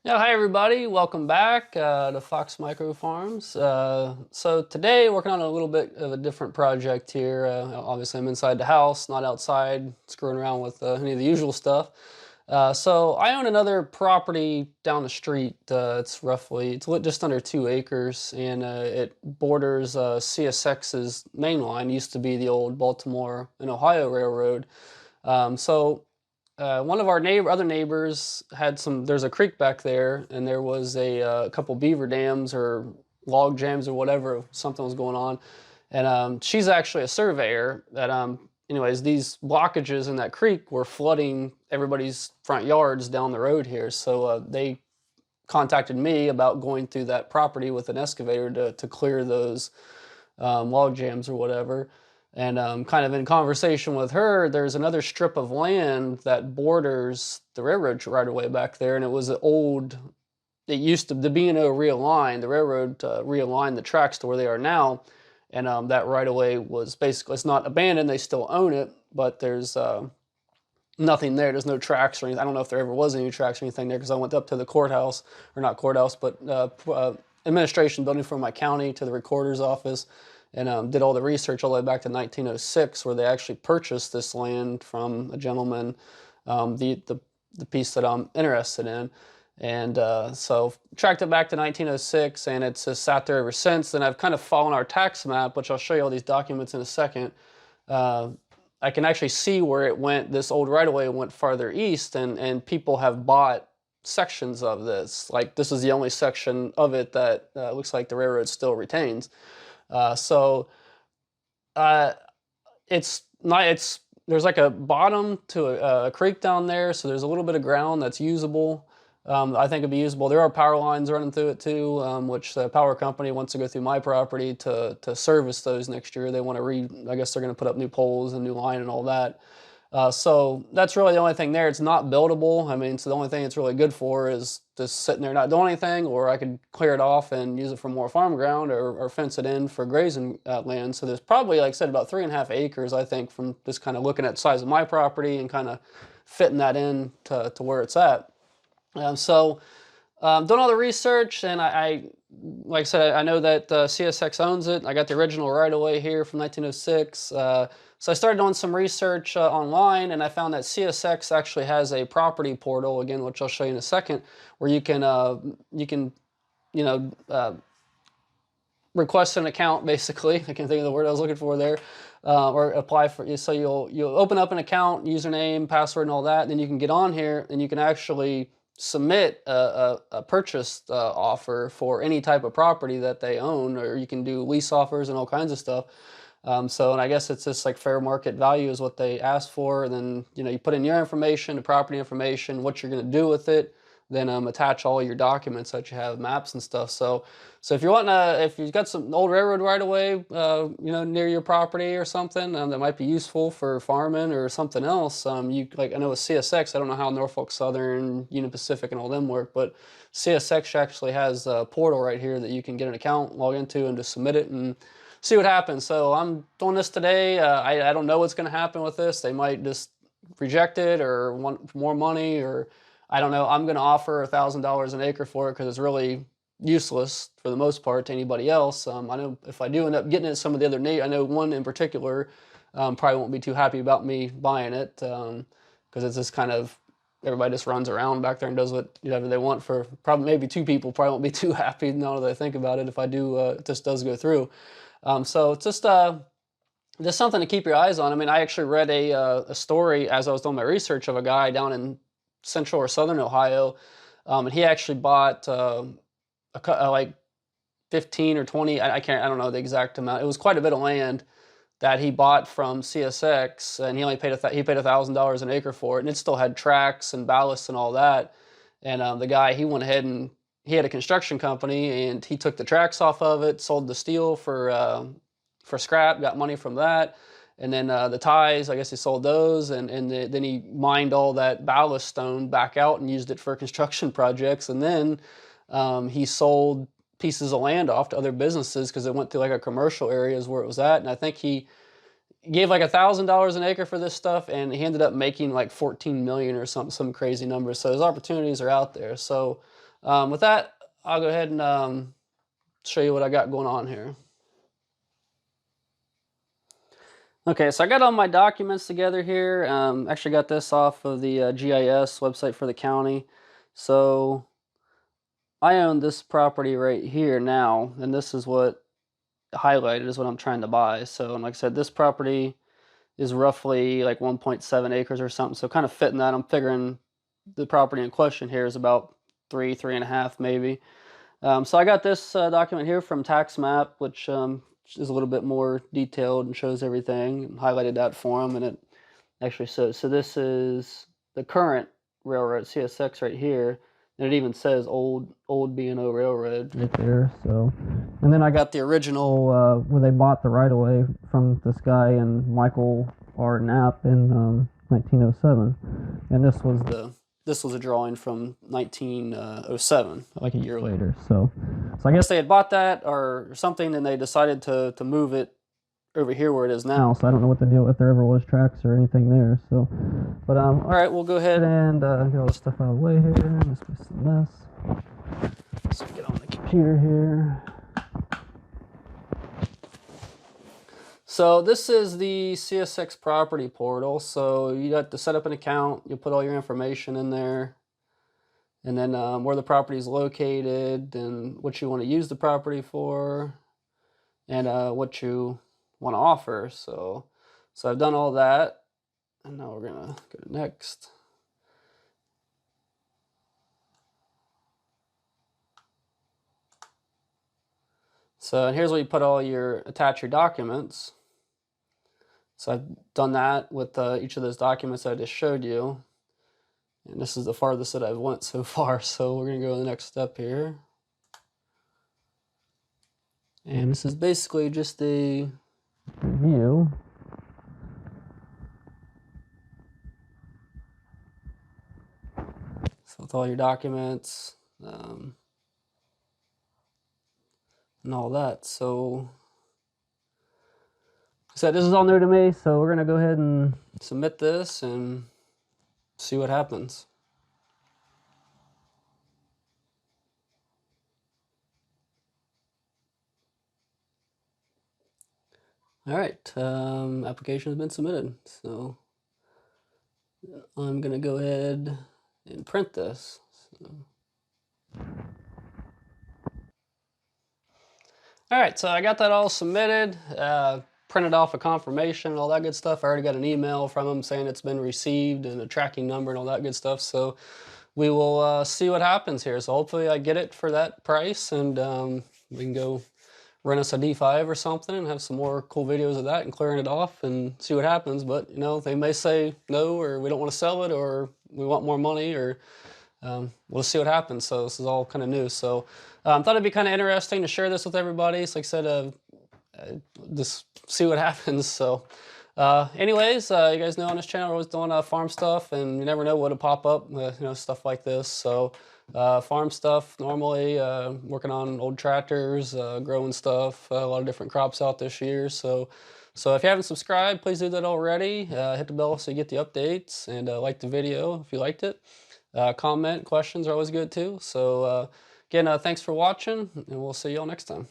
Yeah, hi everybody. Welcome back to Fox Micro Farms. So today working on a little bit of a different project here. Obviously I'm inside the house, not outside screwing around with any of the usual stuff. So I own another property down the street. It's just under 2 acres, and it borders CSX's main line. It used to be the old Baltimore and Ohio Railroad. One of our other neighbors had there's a creek back there, and there was a couple beaver dams or log jams or whatever, something was going on. And she's actually a surveyor anyways, these blockages in that creek were flooding everybody's front yards down the road here. So they contacted me about going through that property with an excavator to clear those log jams or whatever. And kind of in conversation with her, there's another strip of land that borders the railroad right away back there, and it was an old. It used to the B&O realigned the railroad realigned the tracks to where they are now, and that right away was basically it's not abandoned. They still own it, but there's nothing there. There's no tracks or anything. I don't know if there ever was any tracks or anything there because I went up to the courthouse, or not courthouse, but administration building for my county to the recorder's office, and did all the research all the way back to 1906, where they actually purchased this land from a gentleman, the piece that I'm interested in. And so tracked it back to 1906, and it's just sat there ever since. Then I've kind of followed our tax map, which I'll show you all these documents in a second. Uh, I can actually see where it went. This old right-of-way went farther east, and people have bought sections of this. Like this is the only section of it that looks like the railroad still retains. So it's not. There's like a bottom to a creek down there, so there's a little bit of ground that's usable. I think it'd be usable. There are power lines running through it too, which the power company wants to go through my property to service those next year. They want to I guess they're going to put up new poles and new line and all that. So that's really the only thing there. It's not buildable. I mean, so the only thing it's really good for is just sitting there not doing anything, or I could clear it off and use it for more farm ground, or fence it in for grazing land. So there's probably, like I said, about 3.5 acres, I think, from just kind of looking at the size of my property and kind of fitting that in to where it's at. Done all the research, and like I said, I know that CSX owns it. I got the original right-of-way here from 1906. So I started doing some research online, and I found that CSX actually has a property portal, again, which I'll show you in a second, where you can you know, request an account, basically. I can't think of the word I was looking for there. Or apply for. So you'll open up an account, username, password, and all that. And then you can get on here, and you can actually submit a purchase offer for any type of property that they own, or you can do lease offers and all kinds of stuff. And I guess it's just like fair market value is what they ask for. And then, you put in your information, the property information, what you're going to do with it, then attach all your documents that you have, maps and stuff. So if you've got some old railroad right away, near your property or something that might be useful for farming or something else. I know with CSX, I don't know how Norfolk Southern, Union Pacific, and all them work, but CSX actually has a portal right here that you can get an account, log into, and just submit it and see what happens. So I'm doing this today. I don't know what's going to happen with this. They might just reject it or want more money, or I don't know. I'm going to offer $1,000 an acre for it because it's really useless for the most part to anybody else. I know if I do end up getting it, some of the other I know one in particular probably won't be too happy about me buying it because it's just kind of everybody just runs around back there and does whatever they want. For probably maybe two people probably won't be too happy now that I think about it if I do if this does go through. So it's just something to keep your eyes on. I mean, I actually read a story as I was doing my research of a guy down in central or southern Ohio, and he actually bought like 15 or 20. I don't know the exact amount. It was quite a bit of land that he bought from CSX, and he only paid $1,000 an acre for it, and it still had tracks and ballast and all that. And the guy, he went ahead and he had a construction company, and he took the tracks off of it, sold the steel for scrap, got money from that. And then the ties, I guess he sold those, and then he mined all that ballast stone back out and used it for construction projects. And then he sold pieces of land off to other businesses because it went through like a commercial areas where it was at. And I think he gave like $1,000 an acre for this stuff, and he ended up making like 14 million or some crazy number. So his opportunities are out there. So With that, I'll go ahead and show you what I got going on here. Okay, so I got all my documents together here. Actually got this off of the GIS website for the county. So I own this property right here now, and this is what highlighted is what I'm trying to buy. So, and like I said, this property is roughly like 1.7 acres or something. So kind of fitting that, I'm figuring the property in question here is about 3.5 maybe. So I got this document here from TaxMap, which is a little bit more detailed and shows everything, and highlighted that for them, and it actually shows. So this is the current railroad, CSX right here, and it even says old B&O Railroad right there. So, and then I got the original where they bought the right-of-way from this guy and Michael R. Knapp in 1907, and this was a drawing from 1907, like a year later. So I guess they had bought that or something, and they decided to move it over here where it is now. So I don't know what the deal, if there ever was tracks or anything there. So, but all right, we'll go ahead and get all this stuff out of the way here. This is a mess. So get on the computer here. So this is the CSX property portal. So you have to set up an account. You put all your information in there, and then where the property is located, and what you want to use the property for, and what you want to offer. So I've done all that, and now we're gonna go to next. So and here's where you put all your attach your documents. So I've done that with each of those documents I just showed you. And this is the farthest that I've went so far. So we're gonna go to the next step here. And this is basically just a review. So with all your documents and all that. So this is all new to me, so we're gonna go ahead and submit this and see what happens. All right, application has been submitted. So I'm gonna go ahead and print this. So. All right, so I got that all submitted, printed off a confirmation and all that good stuff. I already got an email from them saying it's been received and a tracking number and all that good stuff. So we will see what happens here. So hopefully I get it for that price, and we can go rent us a D5 or something and have some more cool videos of that and clearing it off and see what happens. But you know, they may say no, or we don't want to sell it, or we want more money, or we'll see what happens. So this is all kind of new. So thought it'd be kind of interesting to share this with everybody. So like I said, just see what happens. So anyways, you guys know on this channel we're always doing farm stuff, and you never know what'll pop up, you know, stuff like this. So farm stuff normally, working on old tractors, growing stuff, a lot of different crops out this year. So if you haven't subscribed, please do that already. Hit the bell so you get the updates, and like the video if you liked it. Comment, questions are always good too. So again, thanks for watching, and we'll see y'all next time.